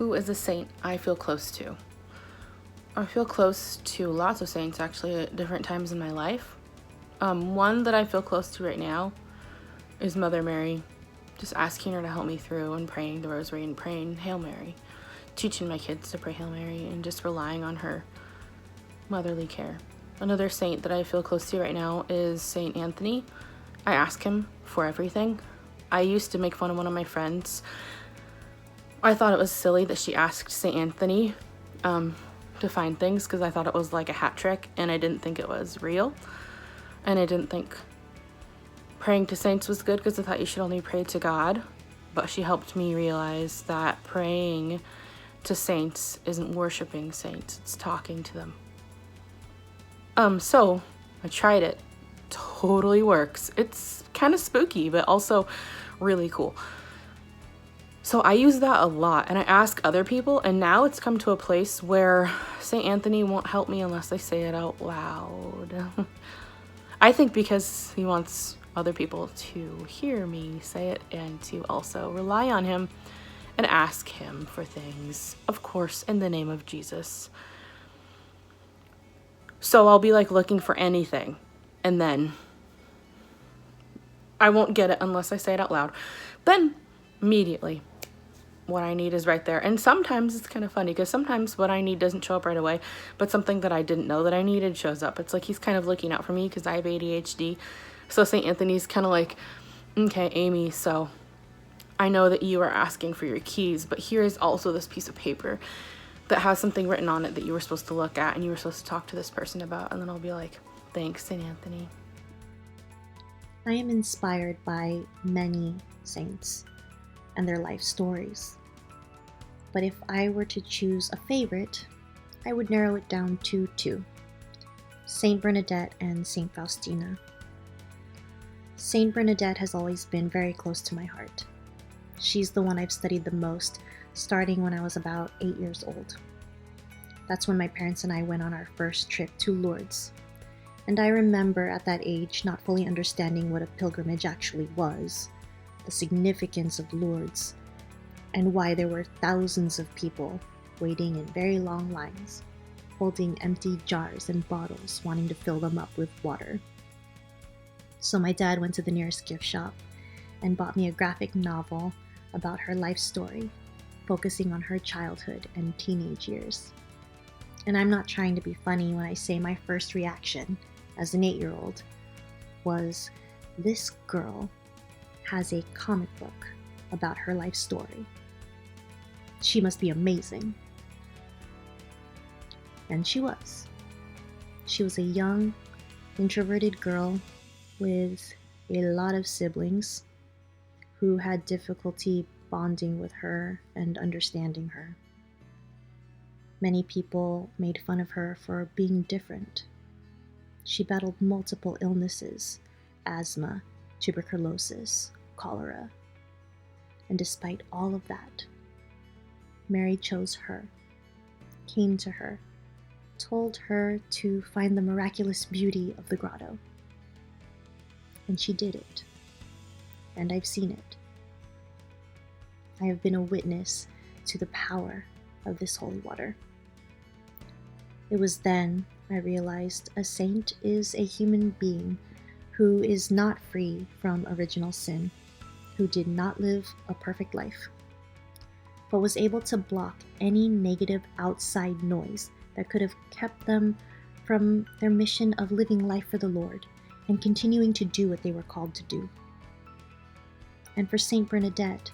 Who is a saint I feel close to? I feel close to lots of saints, actually, at different times in my life. One that I feel close to right now is Mother Mary. Just asking her to help me through and praying the rosary and praying Hail Mary. Teaching my kids to pray Hail Mary and just relying on her motherly care. Another saint that I feel close to right now is Saint Anthony. I ask him for everything. I used to make fun of one of my friends. I thought it was silly that she asked Saint Anthony to find things because I thought it was like a hat trick and I didn't think it was real. And I didn't think praying to saints was good because I thought you should only pray to God. But she helped me realize that praying to saints isn't worshiping saints, it's talking to them. So I tried it. Totally works. It's kind of spooky, but also really cool. So I use that a lot and I ask other people, and now it's come to a place where St. Anthony won't help me unless I say it out loud. I think because he wants other people to hear me say it and to also rely on him and ask him for things, of course, in the name of Jesus. So I'll be like looking for anything, and then I won't get it unless I say it out loud. Then immediately what I need is right there. And sometimes it's kind of funny because sometimes what I need doesn't show up right away, but something that I didn't know that I needed shows up. It's like he's kind of looking out for me because I have ADHD. So St. Anthony's kind of like, okay, Amy, so I know that you are asking for your keys, but here is also this piece of paper that has something written on it that you were supposed to look at and you were supposed to talk to this person about. And then I'll be like, thanks, St. Anthony. I am inspired by many saints and their life stories. But if I were to choose a favorite, I would narrow it down to two: Saint Bernadette and Saint Faustina. Saint Bernadette has always been very close to my heart. She's the one I've studied the most, starting when I was about 8 years old. That's when my parents and I went on our first trip to Lourdes. And I remember at that age not fully understanding what a pilgrimage actually was, the significance of Lourdes, and why there were thousands of people waiting in very long lines, holding empty jars and bottles, wanting to fill them up with water. So my dad went to the nearest gift shop and bought me a graphic novel about her life story, focusing on her childhood and teenage years. And I'm not trying to be funny when I say my first reaction as an 8-year-old was, this girl has a comic book about her life story. She must be amazing. And she was. She was a young, introverted girl with a lot of siblings who had difficulty bonding with her and understanding her. Many people made fun of her for being different. She battled multiple illnesses: asthma, tuberculosis, cholera. And despite all of that, Mary chose her, came to her, told her to find the miraculous beauty of the grotto. And she did it. And I've seen it. I have been a witness to the power of this holy water. It was then I realized a saint is a human being who is not free from original sin, who did not live a perfect life, but was able to block any negative outside noise that could have kept them from their mission of living life for the Lord and continuing to do what they were called to do. And for Saint Bernadette,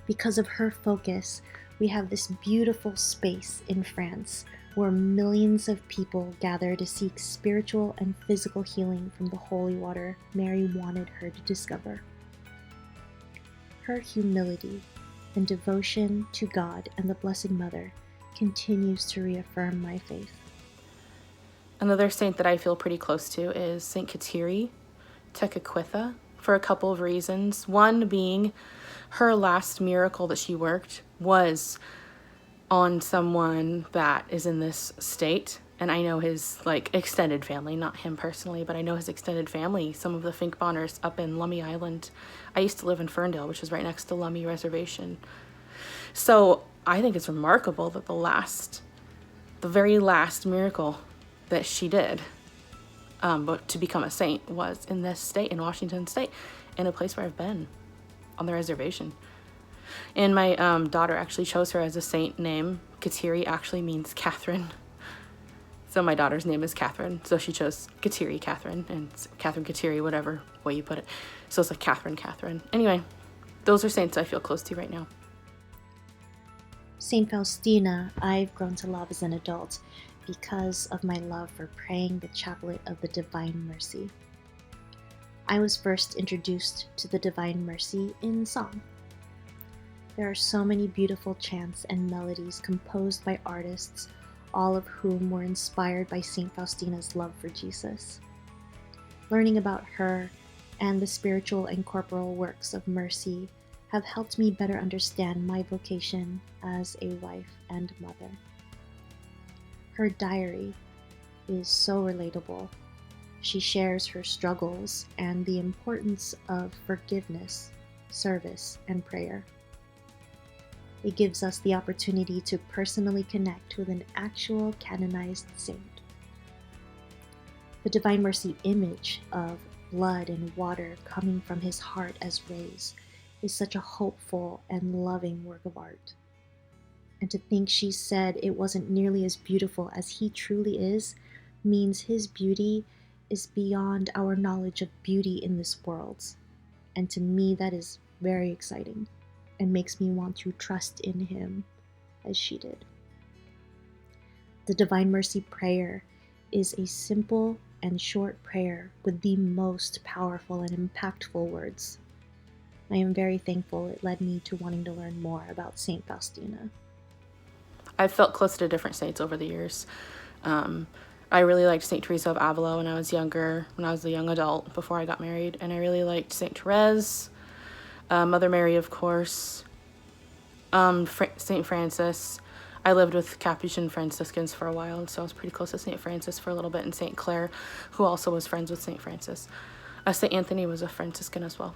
because of her focus, we have this beautiful space in France where millions of people gather to seek spiritual and physical healing from the holy water Mary wanted her to discover. Her humility and devotion to God and the Blessed Mother continues to reaffirm my faith. Another saint that I feel pretty close to is Saint Kateri Tekakwitha, for a couple of reasons. One being her last miracle that she worked was on someone that is in this state. And I know his extended family, not him personally, but I know his extended family, some of the Finkbonners up in Lummi Island. I used to live in Ferndale, which is right next to Lummi Reservation. So I think it's remarkable that the very last miracle that she did, but to become a saint, was in this state, in Washington State, in a place where I've been, on the reservation. And my daughter actually chose her as a saint name. Kateri actually means Catherine. So my daughter's name is Catherine. So she chose Kateri Catherine, and Catherine Kateri, whatever way you put it. So it's like Catherine. Anyway, those are saints I feel close to right now. Saint Faustina, I've grown to love as an adult because of my love for praying the chaplet of the Divine Mercy. I was first introduced to the Divine Mercy in song. There are so many beautiful chants and melodies composed by artists, all of whom were inspired by Saint Faustina's love for Jesus. Learning about her and the spiritual and corporal works of mercy have helped me better understand my vocation as a wife and mother. Her diary is so relatable. She shares her struggles and the importance of forgiveness, service, and prayer. It gives us the opportunity to personally connect with an actual canonized saint. The Divine Mercy image of blood and water coming from his heart as rays is such a hopeful and loving work of art. And to think she said it wasn't nearly as beautiful as he truly is means his beauty is beyond our knowledge of beauty in this world. And to me, that is very exciting and makes me want to trust in him as she did. The Divine Mercy prayer is a simple and short prayer with the most powerful and impactful words. I am very thankful it led me to wanting to learn more about Saint Faustina. I've felt close to different saints over the years. I really liked Saint Teresa of Avila when I was younger, when I was a young adult, before I got married. And I really liked Saint Therese, Mother Mary, of course, Saint Francis. I lived with Capuchin Franciscans for a while, so I was pretty close to Saint Francis for a little bit, and Saint Clare, who also was friends with Saint Francis. Saint Anthony was a Franciscan as well.